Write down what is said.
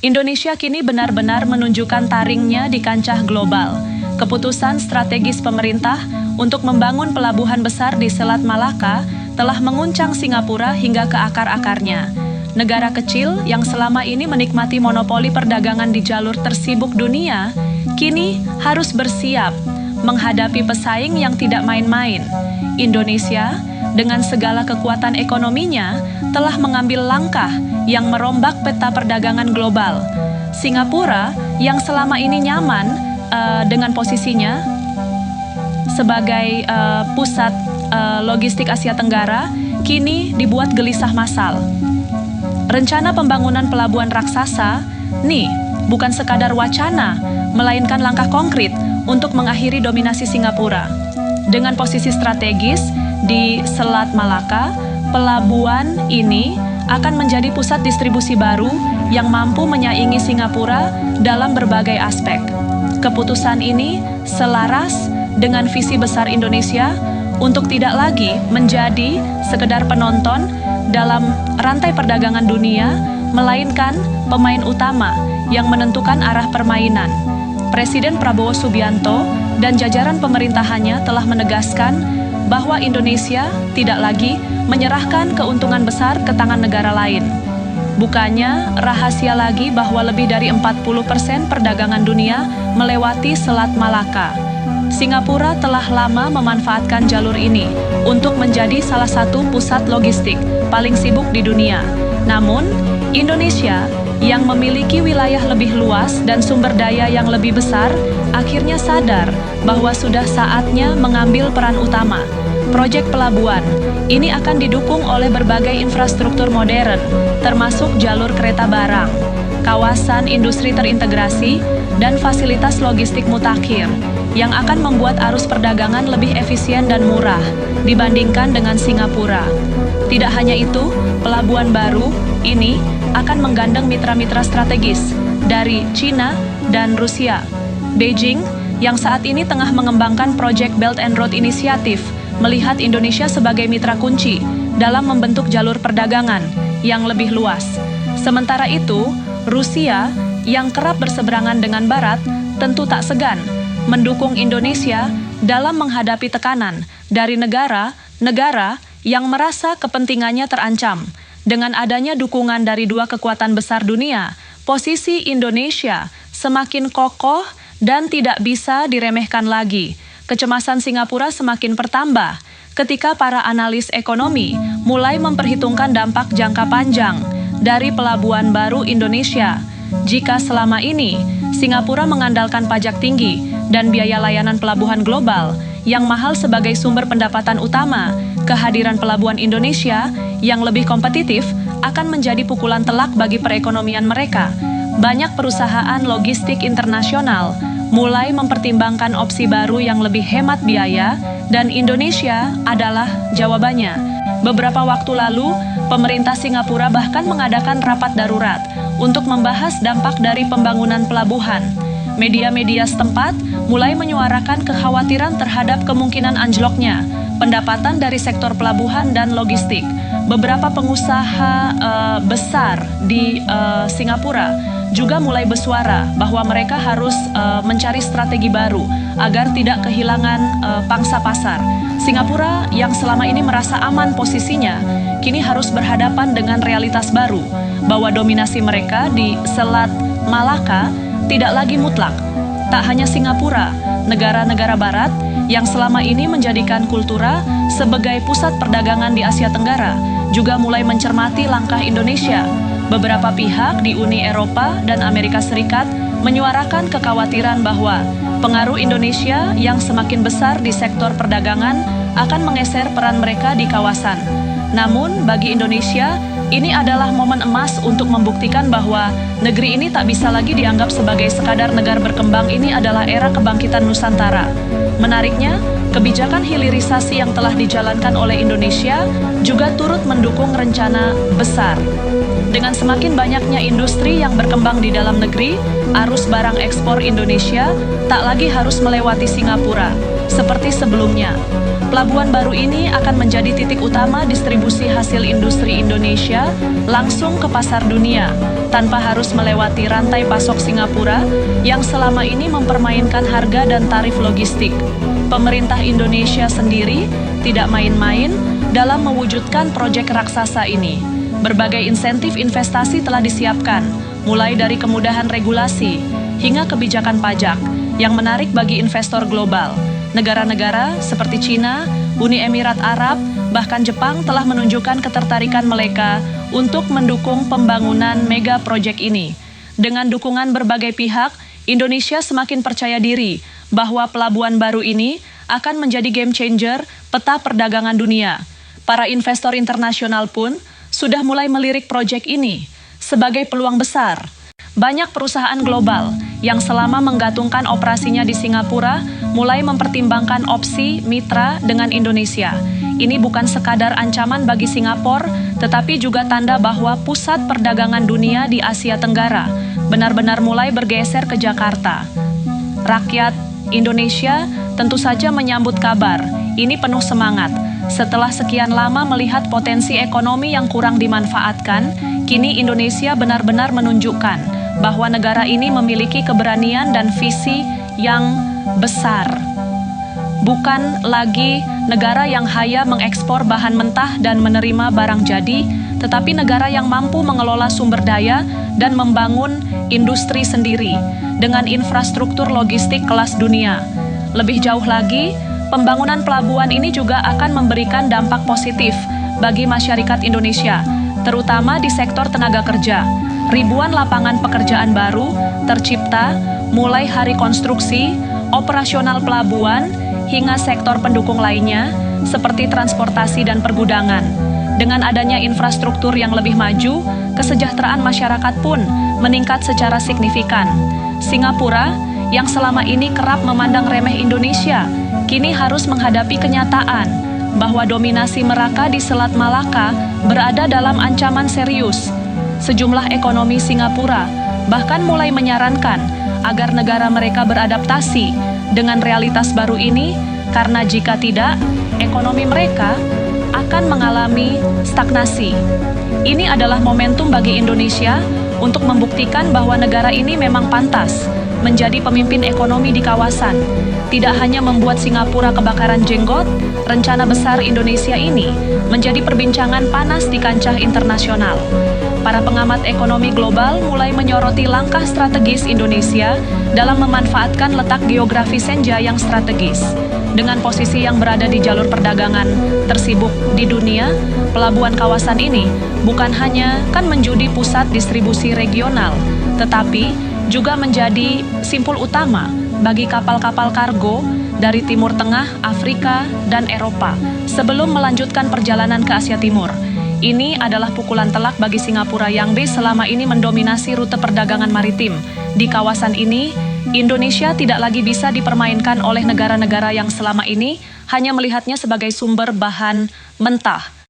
Indonesia kini benar-benar menunjukkan taringnya di kancah global. Keputusan strategis pemerintah untuk membangun pelabuhan besar di Selat Malaka telah menguncang Singapura hingga ke akar-akarnya. Negara kecil yang selama ini menikmati monopoli perdagangan di jalur tersibuk dunia, kini harus bersiap menghadapi pesaing yang tidak main-main. Indonesia, dengan segala kekuatan ekonominya, telah mengambil langkah yang merombak peta perdagangan global. Singapura, yang selama ini nyaman dengan posisinya sebagai pusat logistik Asia Tenggara, kini dibuat gelisah massal. Rencana pembangunan pelabuhan raksasa, bukan sekadar wacana, melainkan langkah konkret untuk mengakhiri dominasi Singapura. Dengan posisi strategis di Selat Malaka, pelabuhan ini akan menjadi pusat distribusi baru yang mampu menyaingi Singapura dalam berbagai aspek. Keputusan ini selaras dengan visi besar Indonesia untuk tidak lagi menjadi sekedar penonton dalam rantai perdagangan dunia, melainkan pemain utama yang menentukan arah permainan. Presiden Prabowo Subianto dan jajaran pemerintahannya telah menegaskan bahwa Indonesia tidak lagi menyerahkan keuntungan besar ke tangan negara lain. Bukannya rahasia lagi bahwa lebih dari 40% perdagangan dunia melewati Selat Malaka. Singapura telah lama memanfaatkan jalur ini untuk menjadi salah satu pusat logistik paling sibuk di dunia. Namun, Indonesia yang memiliki wilayah lebih luas dan sumber daya yang lebih besar, akhirnya sadar bahwa sudah saatnya mengambil peran utama. Proyek pelabuhan ini akan didukung oleh berbagai infrastruktur modern, termasuk jalur kereta barang, kawasan industri terintegrasi, dan fasilitas logistik mutakhir, yang akan membuat arus perdagangan lebih efisien dan murah dibandingkan dengan Singapura. Tidak hanya itu, pelabuhan baru ini akan menggandeng mitra-mitra strategis dari China dan Rusia. Beijing, yang saat ini tengah mengembangkan proyek Belt and Road Initiative, melihat Indonesia sebagai mitra kunci dalam membentuk jalur perdagangan yang lebih luas. Sementara itu, Rusia yang kerap berseberangan dengan Barat tentu tak segan mendukung Indonesia dalam menghadapi tekanan dari negara-negara yang merasa kepentingannya terancam. Dengan adanya dukungan dari dua kekuatan besar dunia, posisi Indonesia semakin kokoh dan tidak bisa diremehkan lagi. Kecemasan Singapura semakin bertambah ketika para analis ekonomi mulai memperhitungkan dampak jangka panjang dari pelabuhan baru Indonesia. Jika selama ini Singapura mengandalkan pajak tinggi dan biaya layanan pelabuhan global yang mahal sebagai sumber pendapatan utama, kehadiran pelabuhan Indonesia yang lebih kompetitif akan menjadi pukulan telak bagi perekonomian mereka. Banyak perusahaan logistik internasional mulai mempertimbangkan opsi baru yang lebih hemat biaya, dan Indonesia adalah jawabannya. Beberapa waktu lalu, pemerintah Singapura bahkan mengadakan rapat darurat untuk membahas dampak dari pembangunan pelabuhan. Media-media setempat mulai menyuarakan kekhawatiran terhadap kemungkinan anjloknya pendapatan dari sektor pelabuhan dan logistik. Beberapa pengusaha besar di Singapura juga mulai bersuara bahwa mereka harus mencari strategi baru agar tidak kehilangan pangsa pasar. Singapura yang selama ini merasa aman posisinya, kini harus berhadapan dengan realitas baru, bahwa dominasi mereka di Selat Malaka tidak lagi mutlak. Tak hanya Singapura, negara-negara Barat yang selama ini menjadikan Kultura sebagai pusat perdagangan di Asia Tenggara juga mulai mencermati langkah Indonesia. Beberapa pihak di Uni Eropa dan Amerika Serikat menyuarakan kekhawatiran bahwa pengaruh Indonesia yang semakin besar di sektor perdagangan akan menggeser peran mereka di kawasan. Namun, bagi Indonesia, ini adalah momen emas untuk membuktikan bahwa negeri ini tak bisa lagi dianggap sebagai sekadar negara berkembang. Ini adalah era kebangkitan Nusantara. Menariknya, kebijakan hilirisasi yang telah dijalankan oleh Indonesia juga turut mendukung rencana besar. Dengan semakin banyaknya industri yang berkembang di dalam negeri, arus barang ekspor Indonesia tak lagi harus melewati Singapura seperti sebelumnya. Pelabuhan baru ini akan menjadi titik utama distribusi hasil industri Indonesia langsung ke pasar dunia, tanpa harus melewati rantai pasok Singapura yang selama ini mempermainkan harga dan tarif logistik. Pemerintah Indonesia sendiri tidak main-main dalam mewujudkan proyek raksasa ini. Berbagai insentif investasi telah disiapkan, mulai dari kemudahan regulasi hingga kebijakan pajak yang menarik bagi investor global. Negara-negara seperti China, Uni Emirat Arab, bahkan Jepang telah menunjukkan ketertarikan mereka untuk mendukung pembangunan mega proyek ini. Dengan dukungan berbagai pihak, Indonesia semakin percaya diri bahwa pelabuhan baru ini akan menjadi game changer peta perdagangan dunia. Para investor internasional pun sudah mulai melirik proyek ini sebagai peluang besar. Banyak perusahaan global yang selama menggantungkan operasinya di Singapura mulai mempertimbangkan opsi mitra dengan Indonesia. Ini bukan sekadar ancaman bagi Singapura, tetapi juga tanda bahwa pusat perdagangan dunia di Asia Tenggara benar-benar mulai bergeser ke Jakarta. Rakyat Indonesia tentu saja menyambut kabar ini penuh semangat. Setelah sekian lama melihat potensi ekonomi yang kurang dimanfaatkan, kini Indonesia benar-benar menunjukkan bahwa negara ini memiliki keberanian dan visi yang besar. Bukan lagi negara yang hanya mengekspor bahan mentah dan menerima barang jadi, tetapi negara yang mampu mengelola sumber daya dan membangun industri sendiri dengan infrastruktur logistik kelas dunia. Lebih jauh lagi, pembangunan pelabuhan ini juga akan memberikan dampak positif bagi masyarakat Indonesia, terutama di sektor tenaga kerja. Ribuan lapangan pekerjaan baru tercipta mulai hari konstruksi, operasional pelabuhan, hingga sektor pendukung lainnya seperti transportasi dan pergudangan. Dengan adanya infrastruktur yang lebih maju, kesejahteraan masyarakat pun meningkat secara signifikan. Singapura yang selama ini kerap memandang remeh Indonesia, kini harus menghadapi kenyataan bahwa dominasi Melaka di Selat Malaka berada dalam ancaman serius. Sejumlah ekonomi Singapura bahkan mulai menyarankan agar negara mereka beradaptasi dengan realitas baru ini, karena jika tidak, ekonomi mereka akan mengalami stagnasi. Ini adalah momentum bagi Indonesia untuk membuktikan bahwa negara ini memang pantas menjadi pemimpin ekonomi di kawasan. Tidak hanya membuat Singapura kebakaran jenggot, rencana besar Indonesia ini menjadi perbincangan panas di kancah internasional. Para pengamat ekonomi global mulai menyoroti langkah strategis Indonesia dalam memanfaatkan letak geografi senja yang strategis. Dengan posisi yang berada di jalur perdagangan tersibuk di dunia, pelabuhan kawasan ini bukan hanya kan menjadi pusat distribusi regional, tetapi juga menjadi simpul utama bagi kapal-kapal kargo dari Timur Tengah, Afrika, dan Eropa sebelum melanjutkan perjalanan ke Asia Timur. Ini adalah pukulan telak bagi Singapura yang selama ini mendominasi rute perdagangan maritim. Di kawasan ini, Indonesia tidak lagi bisa dipermainkan oleh negara-negara yang selama ini hanya melihatnya sebagai sumber bahan mentah.